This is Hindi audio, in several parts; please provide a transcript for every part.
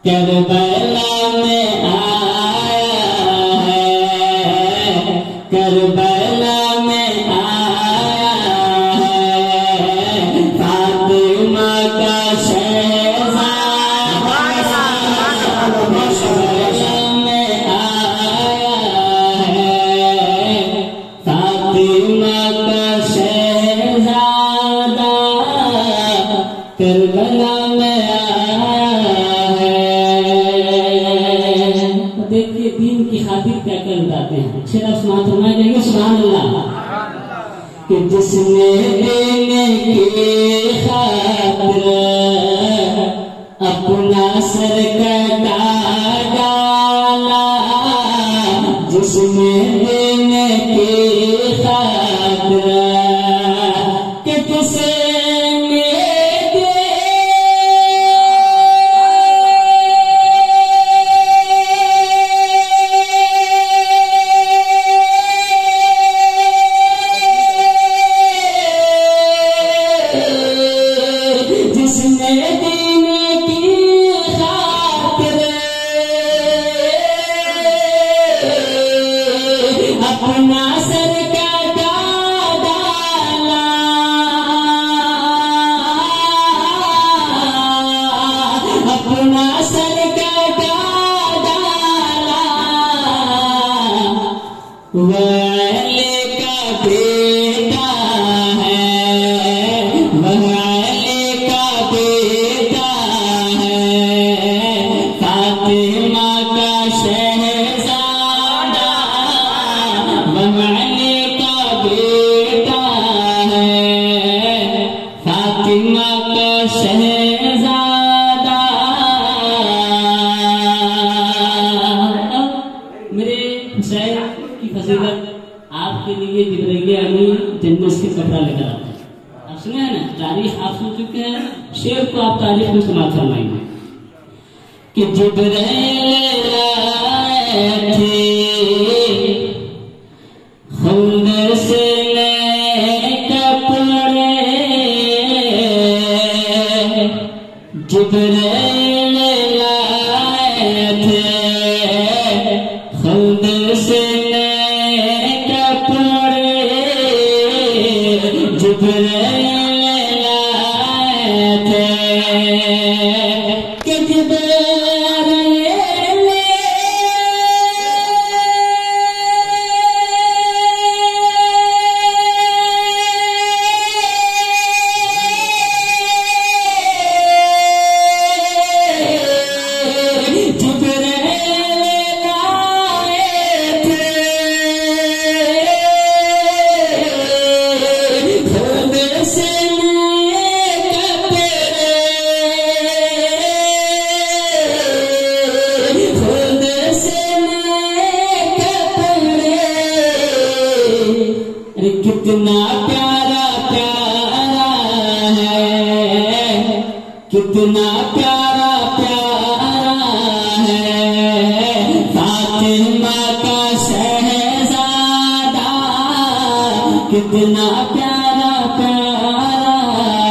करबला में आया है, करबला में आया है, फातिमा का शहज़ादा करबला में आया है, फातिमा का शहज़ादा करबला में दीन की खातिर क्या कर बताते हैं। शेर सुना देंगे सुभान अल्लाह। कि जिसने देने की खातिर अपना सर कटा डाला, जिसने देने की खातिर कि किसे अपना सर कटा डाला, अपना सर कटा डाला, वाले का बेटा है, वाले का बेटा है, फातिमा का शहज़ादा, वाले का बेटा है, फातिमा का शहज़ादा। मेरे हुसैन की फजीलत आपके लिए जिब्राइल अमीन जन्नत से कपड़ा लेकर आते हैं। आप सुने हैं ना, तारीफ आप सुन चुके हैं, शेर को आप तारीफ में समाप्त फरमाएंगे कि जिब्राइल आए थे खुंदर से नए कपड़े, जिब्राइल आए थे खुंदर से नए कपड़े, जिब्राइल आए थे कि जिब्राइल कितना प्यारा प्यारा है, कितना प्यारा प्यारा है, फातिमा का शहज़ादा, कितना प्यारा प्यारा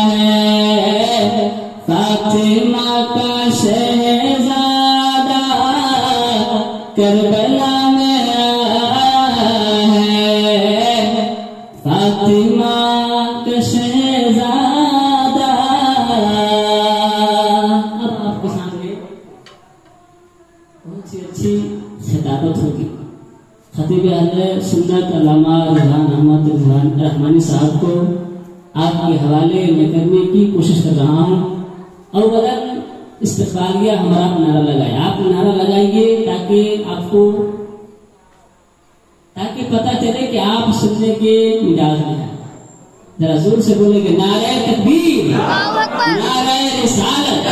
है, फातिमा का शहज़ादा, करबला में फातिमा का शहज़ादा। अब आपके सामने बहुत सी अच्छी खिताबत होगी। खतीब अहले सुन्नत अल्लामा रिजवान अहमद रिजवान रहमानी साहब को आपके हवाले में करने की कोशिश कर रहा हूँ। अव्वलन इस्तिक़बालिया हमारा नारा लगाए, आप नारा लगाइए ताकि पता चले कि आप सुनने के मिजाज में हैं। जरा जोर से बोलेंगे नारे तकबीर, नारे रिसालत,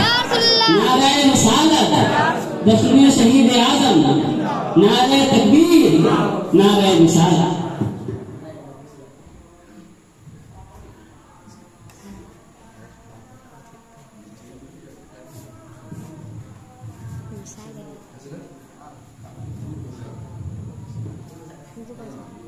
नारे रिसालत, दशमे शहीद आजम, नारे तकबीर, नारे रिसालत। saya muncul